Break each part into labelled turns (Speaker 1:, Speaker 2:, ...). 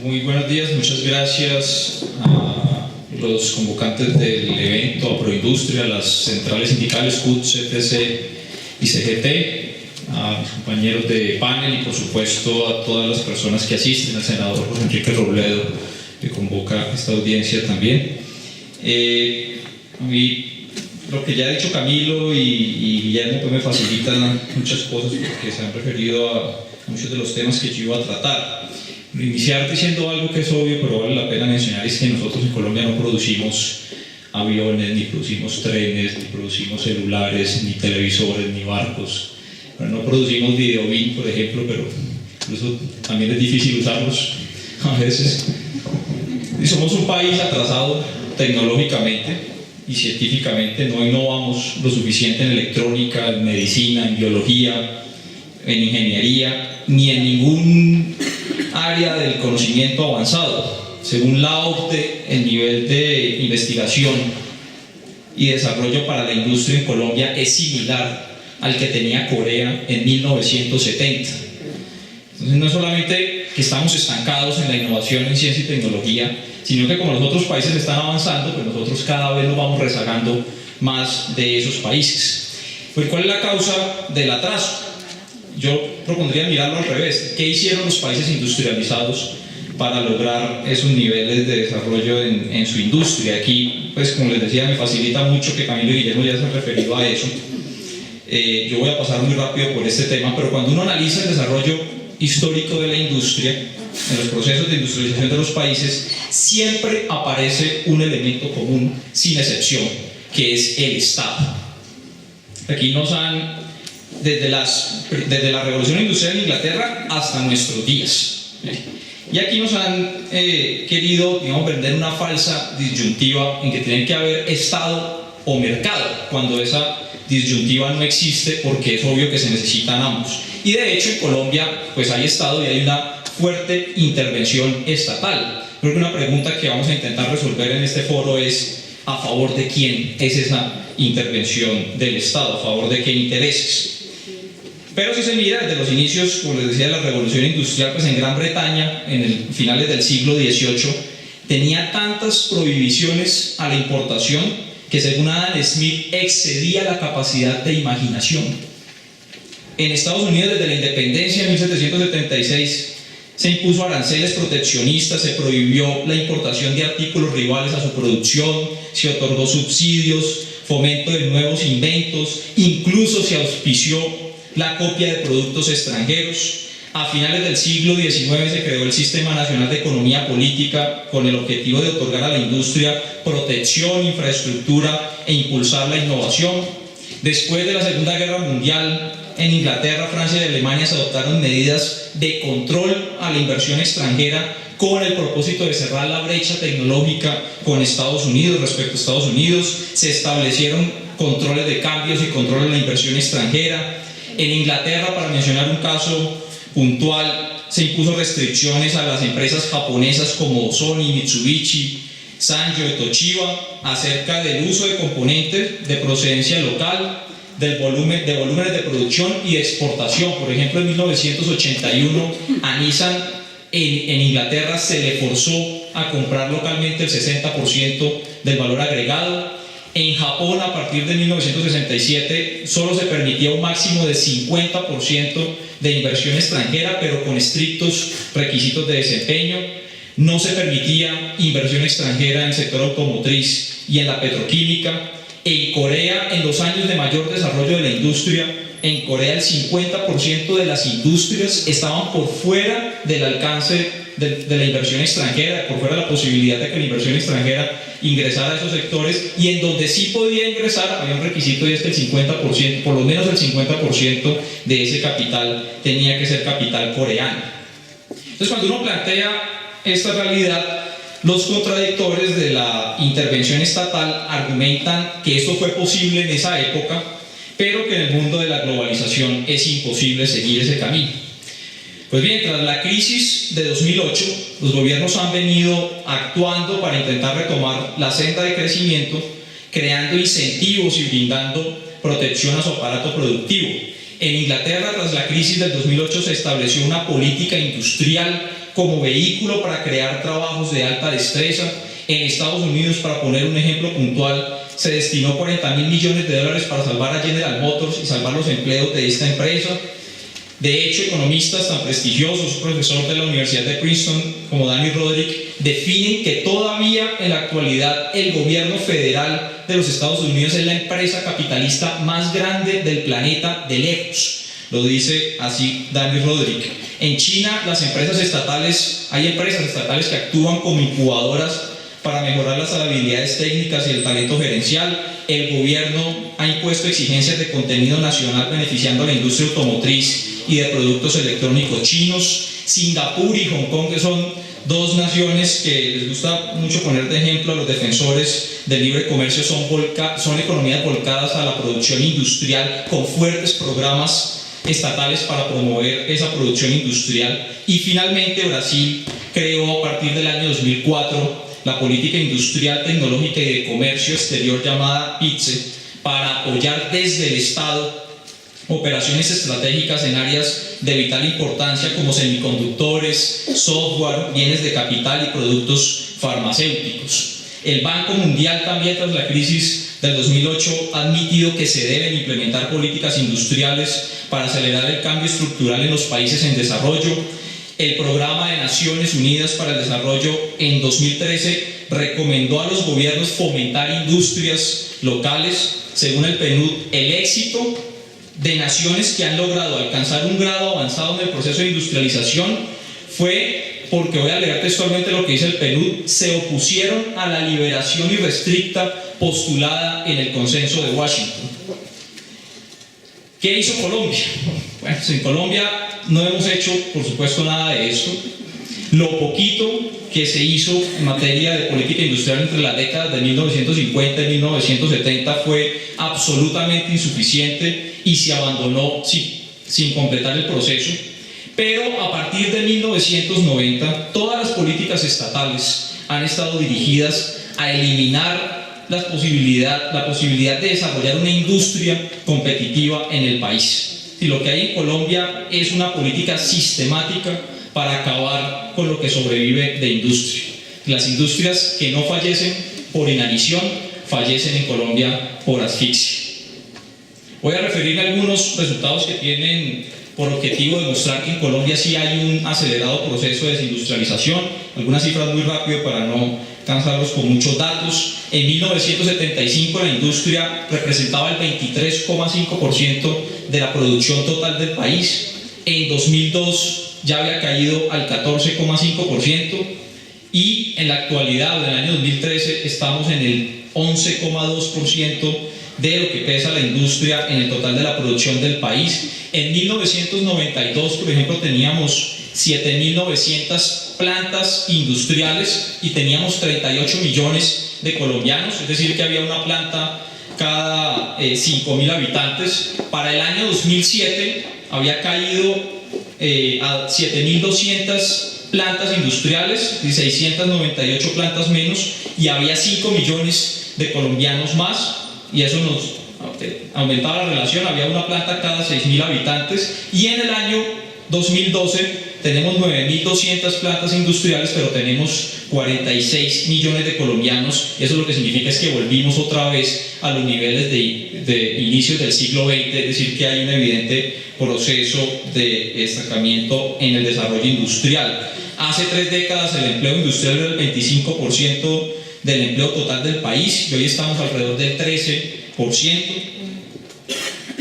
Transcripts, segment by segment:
Speaker 1: Muy buenos días, muchas gracias a los convocantes del evento, a Proindustria, a las centrales sindicales CUT, CTC y CGT, a mis compañeros de panel y por supuesto a todas las personas que asisten, al senador José Enrique Robledo que convoca esta audiencia también. A mí lo que ya ha dicho Camilo y Guillermo pues me facilitan muchas cosas porque se han referido a muchos de los temas que yo iba a tratar. Iniciar diciendo algo que es obvio pero vale la pena mencionar es que nosotros en Colombia no producimos aviones, ni producimos trenes, ni producimos celulares, ni televisores, ni barcos. Bueno, no producimos videobin, por ejemplo, pero incluso también es difícil usarlos a veces. Y somos un país atrasado tecnológicamente y científicamente, no innovamos lo suficiente en electrónica, en medicina, en biología, en ingeniería, ni en ningún área del conocimiento avanzado. Según la OCDE, el nivel de investigación y desarrollo para la industria en Colombia es similar al que tenía Corea en 1970. Entonces no es solamente que estamos estancados en la innovación en ciencia y tecnología, sino que como los otros países están avanzando, pues nosotros cada vez nos vamos rezagando más de esos países. Pues ¿cuál es la causa del atraso? Yo propondría mirarlo al revés. ¿Qué hicieron los países industrializados para lograr esos niveles de desarrollo en su industria? Aquí, pues como les decía, me facilita mucho que Camilo y Guillermo ya se han referido a eso. Yo voy a pasar muy rápido por este tema, pero cuando uno analiza el desarrollo histórico de la industria, en los procesos de industrialización de los países, siempre aparece un elemento común, sin excepción, que es el Estado. Aquí nos han, desde la Revolución Industrial en Inglaterra hasta nuestros días, y aquí nos han querido, digamos, vender una falsa disyuntiva en que tienen que haber Estado o mercado, cuando esa disyuntiva no existe porque es obvio que se necesitan ambos. Y de hecho en Colombia pues hay Estado y hay una fuerte intervención estatal. Creo que una pregunta que vamos a intentar resolver en este foro es ¿a favor de quién es esa intervención del Estado? ¿A favor de qué intereses? Pero si se mira desde los inicios, como les decía, de la Revolución Industrial, pues en Gran Bretaña, en el finales del siglo XVIII, tenía tantas prohibiciones a la importación que según Adam Smith excedía la capacidad de imaginación. En Estados Unidos, desde la independencia en 1776, se impuso aranceles proteccionistas, se prohibió la importación de artículos rivales a su producción, se otorgó subsidios, fomento de nuevos inventos, incluso se auspició la copia de productos extranjeros. A finales del siglo XIX se creó el Sistema Nacional de Economía Política con el objetivo de otorgar a la industria protección, infraestructura e impulsar la innovación. Después de la Segunda Guerra Mundial, en Inglaterra, Francia y Alemania se adoptaron medidas de control a la inversión extranjera con el propósito de cerrar la brecha tecnológica con Estados Unidos respecto a Estados Unidos. Se establecieron controles de cambios y controles de la inversión extranjera. En Inglaterra, para mencionar un caso puntual, se impuso restricciones a las empresas japonesas como Sony, Mitsubishi, Sanyo y Toshiba acerca del uso de componentes de procedencia local, de volúmenes de producción y de exportación. Por ejemplo, en 1981 a Nissan en Inglaterra se le forzó a comprar localmente el 60% del valor agregado. En Japón, a partir de 1967, solo se permitía un máximo de 50% de inversión extranjera, pero con estrictos requisitos de desempeño. No se permitía inversión extranjera en el sector automotriz y en la petroquímica. En Corea, en los años de mayor desarrollo de la industria, en Corea el 50% de las industrias estaban por fuera del alcance de la inversión extranjera, por fuera de la posibilidad de que la inversión extranjera ingresara a esos sectores, y en donde sí podía ingresar había un requisito y es que el 50%, por lo menos el 50% de ese capital tenía que ser capital coreano. Entonces cuando uno plantea esta realidad, los contradictores de la intervención estatal argumentan que esto fue posible en esa época, pero que en el mundo de la globalización es imposible seguir ese camino. Pues bien, tras la crisis de 2008, los gobiernos han venido actuando para intentar retomar la senda de crecimiento, creando incentivos y brindando protección a su aparato productivo. En Inglaterra, tras la crisis del 2008, se estableció una política industrial como vehículo para crear trabajos de alta destreza. En Estados Unidos, para poner un ejemplo puntual, se destinó $40.000 millones para salvar a General Motors y salvar los empleos de esta empresa. De hecho, economistas tan prestigiosos, profesor de la Universidad de Princeton como Daniel Roderick, definen que todavía en la actualidad el gobierno federal de los Estados Unidos es la empresa capitalista más grande del planeta de lejos. Lo dice así Daniel Roderick. En China, las empresas estatales, hay empresas estatales que actúan como incubadoras para mejorar las habilidades técnicas y el talento gerencial. El gobierno ha impuesto exigencias de contenido nacional beneficiando a la industria automotriz y de productos electrónicos chinos. Singapur y Hong Kong, que son dos naciones que les gusta mucho poner de ejemplo a los defensores del libre comercio, son economías volcadas a la producción industrial con fuertes programas estatales para promover esa producción industrial. Y finalmente Brasil creó a partir del año 2004 la política industrial, tecnológica y de comercio exterior llamada PITSE, para apoyar desde el Estado operaciones estratégicas en áreas de vital importancia como semiconductores, software, bienes de capital y productos farmacéuticos. El Banco Mundial también, tras la crisis del 2008, ha admitido que se deben implementar políticas industriales para acelerar el cambio estructural en los países en desarrollo. El Programa de Naciones Unidas para el Desarrollo en 2013 recomendó a los gobiernos fomentar industrias locales. Según el PNUD, el éxito de naciones que han logrado alcanzar un grado avanzado en el proceso de industrialización fue porque, voy a leer textualmente lo que dice el PNUD, se opusieron a la liberación irrestricta postulada en el Consenso de Washington. ¿Qué hizo Colombia? Bueno, pues en Colombia no hemos hecho, por supuesto, nada de esto. Lo poquito que se hizo en materia de política industrial entre las décadas de 1950 y 1970 fue absolutamente insuficiente y se abandonó sin completar el proceso. Pero a partir de 1990, todas las políticas estatales han estado dirigidas a eliminar la posibilidad de desarrollar una industria competitiva en el país. Y lo que hay en Colombia es una política sistemática para acabar con lo que sobrevive de industria. Las industrias que no fallecen por inanición fallecen en Colombia por asfixia. Voy a referirme a algunos resultados que tienen por objetivo demostrar que en Colombia sí hay un acelerado proceso de desindustrialización. Algunas cifras muy rápido para no cansarlos con muchos datos. En 1975 la industria representaba el 23,5% de la producción total del país. En 2002 ya había caído al 14,5% y en la actualidad, en el año 2013, estamos en el 11,2% de lo que pesa la industria en el total de la producción del país. En 1992, por ejemplo, teníamos 7.900 plantas industriales y teníamos 38 millones de colombianos, es decir, que había una planta cada 5.000 habitantes. Para el año 2007 había caído a 7.200 plantas industriales y 698 plantas menos, y había 5 millones de colombianos más, y eso nos aumentaba la relación, había una planta cada 6.000 habitantes. Y en el año 2012 tenemos 9.200 plantas industriales, pero tenemos 46 millones de colombianos. Eso lo que significa es que volvimos otra vez a los niveles de inicios del siglo XX, es decir, que hay un evidente proceso de estancamiento en el desarrollo industrial. Hace 3 décadas el empleo industrial era el 25% del empleo total del país y hoy estamos alrededor del 13%.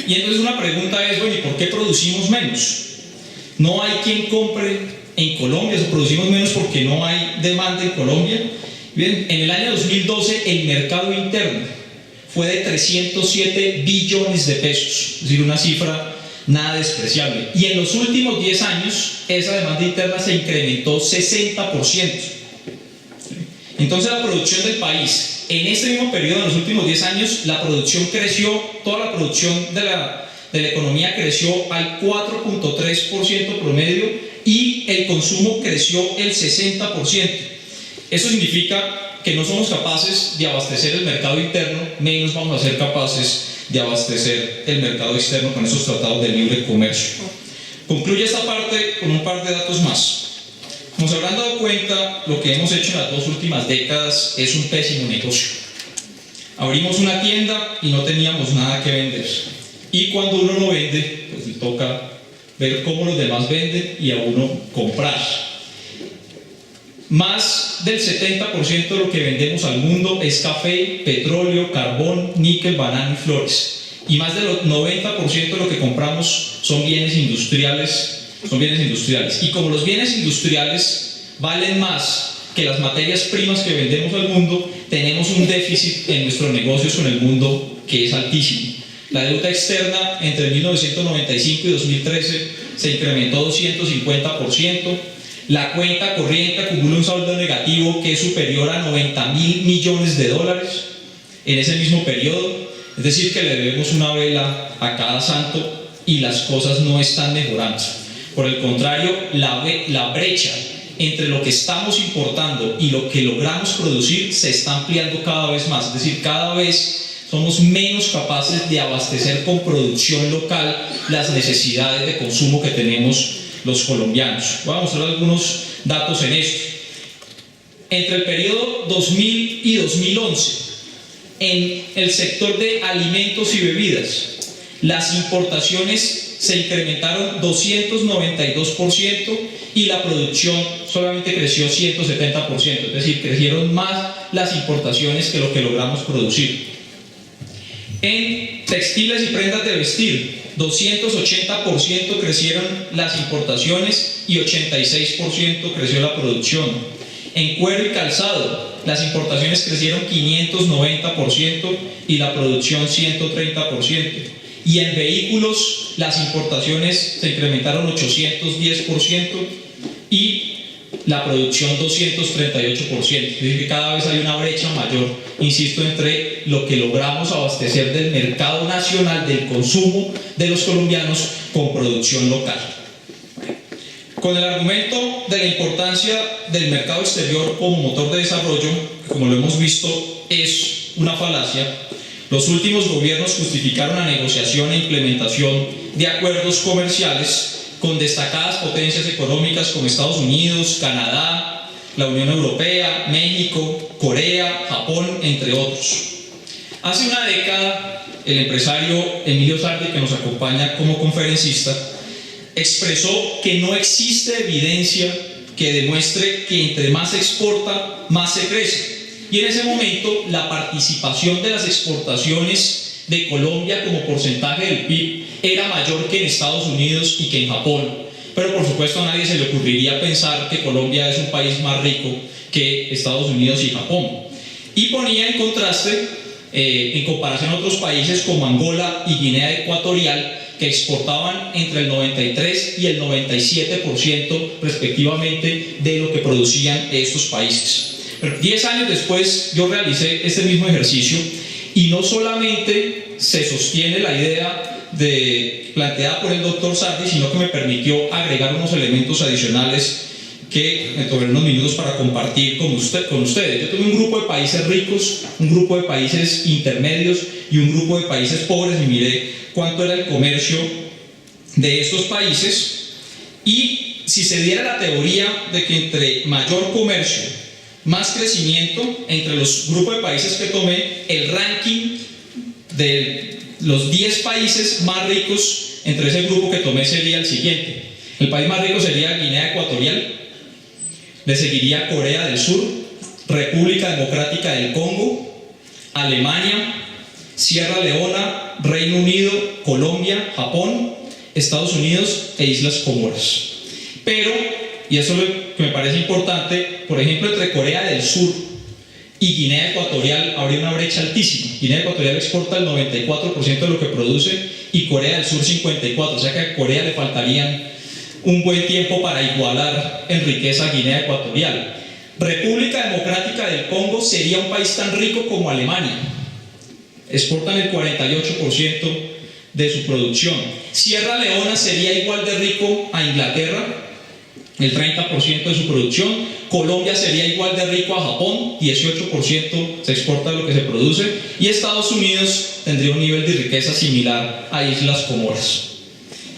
Speaker 1: Y entonces una pregunta es, bueno, ¿y por qué producimos menos? No hay quien compre en Colombia, producimos menos porque no hay demanda en Colombia. Bien, en el año 2012 el mercado interno fue de 307 billones de pesos, es decir, una cifra nada despreciable. Y en los últimos 10 años esa demanda interna se incrementó 60%. Entonces la producción del país, en este mismo periodo, en los últimos 10 años, la producción creció, toda la producción de la economía creció al 4,3% promedio y el consumo creció el 60%. Eso significa que no somos capaces de abastecer el mercado interno, menos vamos a ser capaces de abastecer el mercado externo con esos tratados de libre comercio. Concluye esta parte con un par de datos más. Como se habrán dado cuenta, lo que hemos hecho en las 2 últimas décadas es un pésimo negocio. Abrimos una tienda y no teníamos nada que vender. Y cuando uno no vende, pues le toca ver cómo los demás venden y a uno comprar. Más del 70% de lo que vendemos al mundo es café, petróleo, carbón, níquel, banano y flores. Y más del 90% de lo que compramos son bienes industriales. Y como los bienes industriales valen más que las materias primas que vendemos al mundo, tenemos un déficit en nuestros negocios con el mundo que es altísimo. La deuda externa entre 1995 y 2013 se incrementó 250%. La cuenta corriente acumula un saldo negativo que es superior a 90.000 millones de dólares en ese mismo periodo. Es decir, que le debemos una vela a cada santo y las cosas no están mejorando. Por el contrario, la brecha entre lo que estamos importando y lo que logramos producir se está ampliando cada vez más. Es decir, cada vez somos menos capaces de abastecer con producción local las necesidades de consumo que tenemos los colombianos. Voy a mostrar algunos datos en esto. Entre el periodo 2000 y 2011, en el sector de alimentos y bebidas, las importaciones se incrementaron 292% y la producción solamente creció 170%, es decir, crecieron más las importaciones que lo que logramos producir. En textiles y prendas de vestir, 280% crecieron las importaciones y 86% creció la producción. En cuero y calzado, las importaciones crecieron 590% y la producción 130%. Y en vehículos, las importaciones se incrementaron 810% y la producción 238%. Es decir, que cada vez hay una brecha mayor, insisto, entre lo que logramos abastecer del mercado nacional, del consumo de los colombianos, con producción local. Con el argumento de la importancia del mercado exterior como motor de desarrollo, que como lo hemos visto es una falacia, los últimos gobiernos justificaron la negociación e implementación de acuerdos comerciales con destacadas potencias económicas como Estados Unidos, Canadá, la Unión Europea, México, Corea, Japón, entre otros. Hace una década, el empresario Emilio Sardi, que nos acompaña como conferencista, expresó que no existe evidencia que demuestre que entre más se exporta, más se crece. Y en ese momento, la participación de las exportaciones de Colombia como porcentaje del PIB era mayor que en Estados Unidos y que en Japón. Pero por supuesto a nadie se le ocurriría pensar que Colombia es un país más rico que Estados Unidos y Japón. Y ponía en contraste, en comparación a otros países como Angola y Guinea Ecuatorial, que exportaban entre el 93 y el 97% respectivamente de lo que producían estos países. Pero 10 años después yo realicé este mismo ejercicio y no solamente se sostiene la idea planteada por el doctor Sardi, sino que me permitió agregar unos elementos adicionales que me tomaré unos minutos para compartir con ustedes. Yo tuve un grupo de países ricos, un grupo de países intermedios y un grupo de países pobres y miré cuánto era el comercio de estos países, y si se diera la teoría de que entre mayor comercio, más crecimiento, entre los grupos de países que tomé, el ranking de los 10 países más ricos entre ese grupo que tomé sería el siguiente. El país más rico sería Guinea Ecuatorial, le seguiría Corea del Sur, República Democrática del Congo, Alemania, Sierra Leona, Reino Unido, Colombia, Japón, Estados Unidos e Islas Comoras. Pero, y eso es lo que me parece importante, por ejemplo, entre Corea del Sur y Guinea Ecuatorial habría una brecha altísima. Guinea Ecuatorial exporta el 94% de lo que produce y Corea del Sur 54%, o sea que a Corea le faltarían un buen tiempo para igualar en riqueza a Guinea Ecuatorial. República Democrática del Congo sería un país tan rico como Alemania, exportan el 48% de su producción. Sierra Leona sería igual de rico a Inglaterra, el 30% de su producción. Colombia sería igual de rico a Japón, 18% se exporta de lo que se produce, y Estados Unidos tendría un nivel de riqueza similar a Islas Comoras.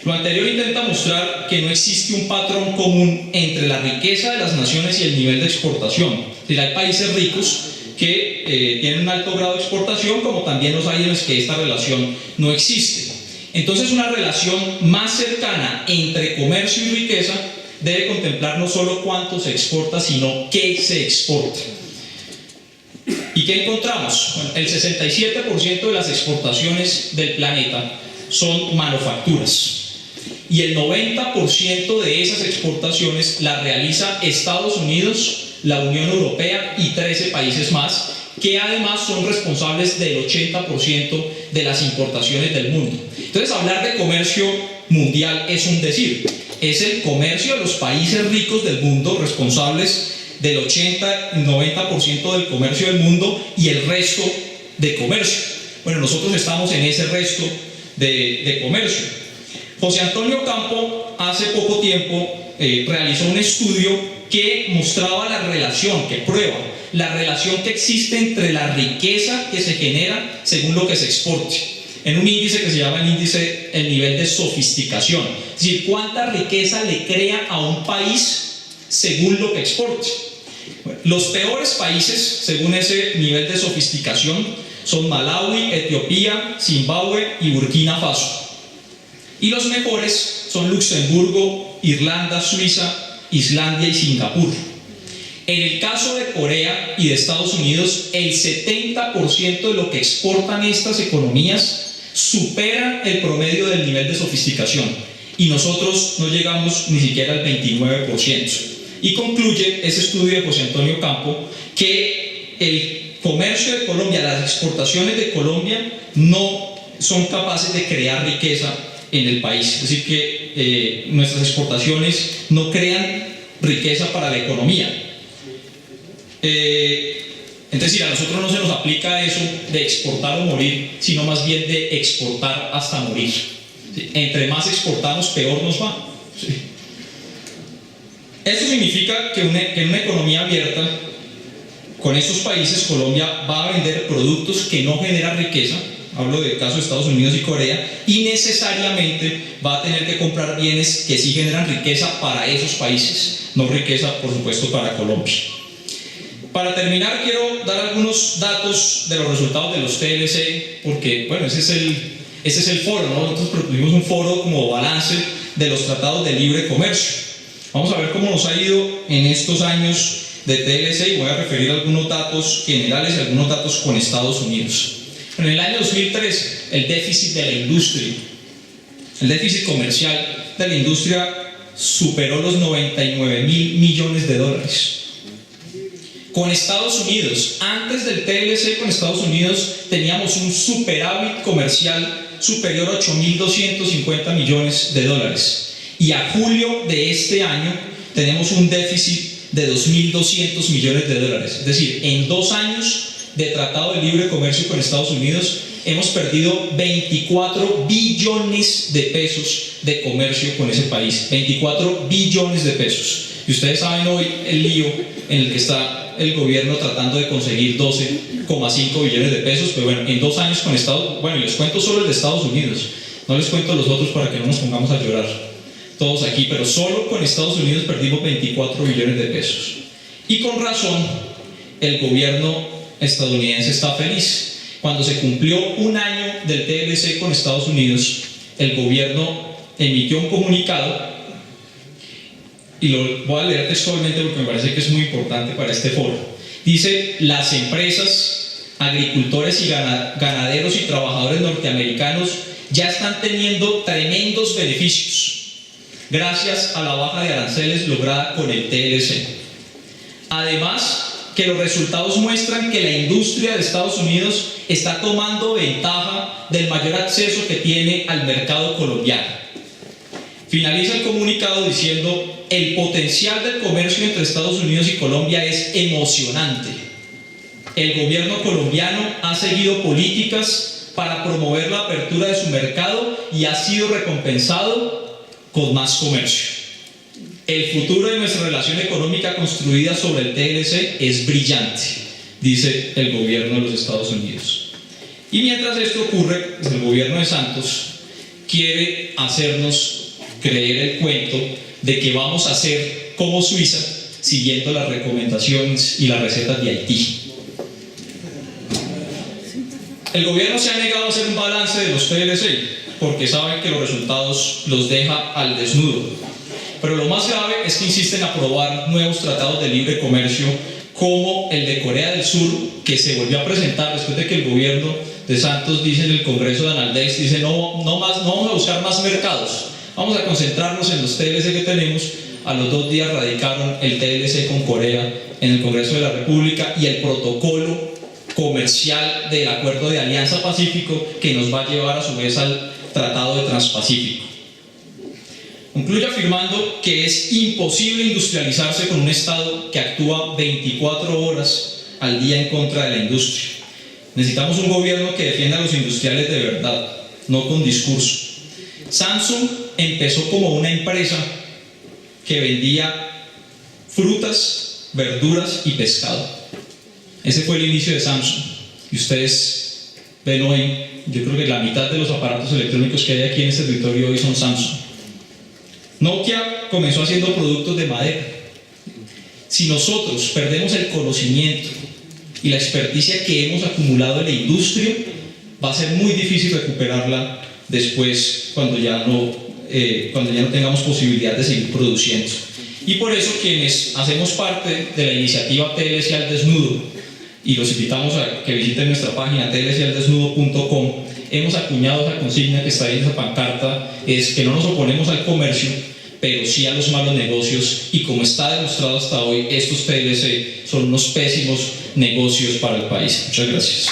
Speaker 1: Lo anterior intenta mostrar que no existe un patrón común entre la riqueza de las naciones y el nivel de exportación. Es decir, hay países ricos que tienen un alto grado de exportación, como también los hay en los que esta relación no existe. Entonces, una relación más cercana entre comercio y riqueza debe contemplar no solo cuánto se exporta, sino qué se exporta. ¿Y qué encontramos? Bueno, el 67% de las exportaciones del planeta son manufacturas. Y el 90% de esas exportaciones las realiza Estados Unidos, la Unión Europea y 13 países más, que además son responsables del 80% de las importaciones del mundo. Entonces, hablar de comercio mundial es un decir. Es el comercio de los países ricos del mundo responsables del 80-90% del comercio del mundo y el resto de comercio. Bueno, nosotros estamos en ese resto de comercio. José Antonio Campo hace poco tiempo realizó un estudio que mostraba la relación, que prueba la relación que existe entre la riqueza que se genera según lo que se exporte, en un índice que se llama el nivel de sofisticación, es decir, cuánta riqueza le crea a un país según lo que exporte. Bueno, los peores países según ese nivel de sofisticación son Malawi, Etiopía, Zimbabue y Burkina Faso. Y los mejores son Luxemburgo, Irlanda, Suiza, Islandia y Singapur. En el caso de Corea y de Estados Unidos, el 70% de lo que exportan estas economías supera el promedio del nivel de sofisticación, y nosotros no llegamos ni siquiera al 29%. Y concluye ese estudio de José Antonio Campo que el comercio de Colombia, las exportaciones de Colombia no son capaces de crear riqueza en el país, es decir, que nuestras exportaciones no crean riqueza para la economía. Es decir, a nosotros no se nos aplica eso de exportar o morir, sino más bien de exportar hasta morir. ¿Sí? Entre más exportamos, peor nos va. ¿Sí? Esto significa que en una economía abierta con estos países, Colombia va a vender productos que no generan riqueza. Hablo del caso de Estados Unidos y Corea, y necesariamente va a tener que comprar bienes que sí generan riqueza para esos países, no riqueza, por supuesto, para Colombia. Para terminar, quiero dar algunos datos de los resultados de los TLC, porque, bueno, ese es el foro, ¿no? Nosotros propusimos un foro como balance de los tratados de libre comercio. Vamos a ver cómo nos ha ido en estos años de TLC, y voy a referir algunos datos generales y algunos datos con Estados Unidos. En el año 2013, el déficit de la industria, el déficit comercial de la industria superó los 99.000 millones de dólares. Con Estados Unidos, antes del TLC con Estados Unidos, teníamos un superávit comercial superior a 8.250 millones de dólares. Y a julio de este año tenemos un déficit de 2.200 millones de dólares. Es decir, en 2 años de tratado de libre comercio con Estados Unidos hemos perdido 24 billones de pesos de comercio con ese país. 24 billones de pesos. Y ustedes saben hoy el lío en el que está el gobierno tratando de conseguir 12,5 billones de pesos. Pero bueno, en 2 años con Estados... Bueno, y les cuento solo el de Estados Unidos, no les cuento los otros para que no nos pongamos a llorar todos aquí, pero solo con Estados Unidos perdimos 24 billones de pesos. Y con razón, el gobierno estadounidense está feliz. Cuando se cumplió 1 año del TLC con Estados Unidos, el gobierno emitió un comunicado, y lo voy a leer textualmente porque me parece que es muy importante para este foro. Dice: las empresas, agricultores y ganaderos y trabajadores norteamericanos ya están teniendo tremendos beneficios gracias a la baja de aranceles lograda con el TLC. Además, que los resultados muestran que la industria de Estados Unidos está tomando ventaja del mayor acceso que tiene al mercado colombiano. Finaliza el comunicado diciendo: el potencial del comercio entre Estados Unidos y Colombia es emocionante. El gobierno colombiano ha seguido políticas para promover la apertura de su mercado y ha sido recompensado con más comercio. El futuro de nuestra relación económica construida sobre el TLC es brillante, dice el gobierno de los Estados Unidos. Y mientras esto ocurre, el gobierno de Santos quiere hacernos creer el cuento de que vamos a ser como Suiza, siguiendo las recomendaciones y las recetas de Haití. El gobierno se ha negado a hacer un balance de los PLC porque saben que los resultados los deja al desnudo. Pero lo más grave es que insisten en aprobar nuevos tratados de libre comercio como el de Corea del Sur, que se volvió a presentar después de que el gobierno de Santos dice en el Congreso de Analdex, dice no vamos a buscar más mercados, vamos a concentrarnos en los TLC que tenemos. A los 2 días radicaron el TLC con Corea en el Congreso de la República y el protocolo comercial del Acuerdo de Alianza Pacífico, que nos va a llevar a su vez al Tratado de Transpacífico. Concluye afirmando que es imposible industrializarse con un Estado que actúa 24 horas al día en contra de la industria. Necesitamos un gobierno que defienda a los industriales de verdad, no con discurso. Samsung empezó como una empresa que vendía frutas, verduras y pescado. Ese fue el inicio de Samsung. Y ustedes ven hoy, yo creo que la mitad de los aparatos electrónicos que hay aquí en este territorio hoy son Samsung. Nokia comenzó haciendo productos de madera. Si nosotros perdemos el conocimiento y la experticia que hemos acumulado en la industria, va a ser muy difícil recuperarla después cuando ya no tengamos posibilidad de seguir produciendo. Y por eso quienes hacemos parte de la iniciativa TLC al Desnudo, y los invitamos a que visiten nuestra página tlcaldesnudo.com, hemos acuñado esa consigna que está ahí en esa pancarta, es que no nos oponemos al comercio, pero sí a los malos negocios, y como está demostrado hasta hoy, estos TLC son unos pésimos negocios para el país. Muchas gracias.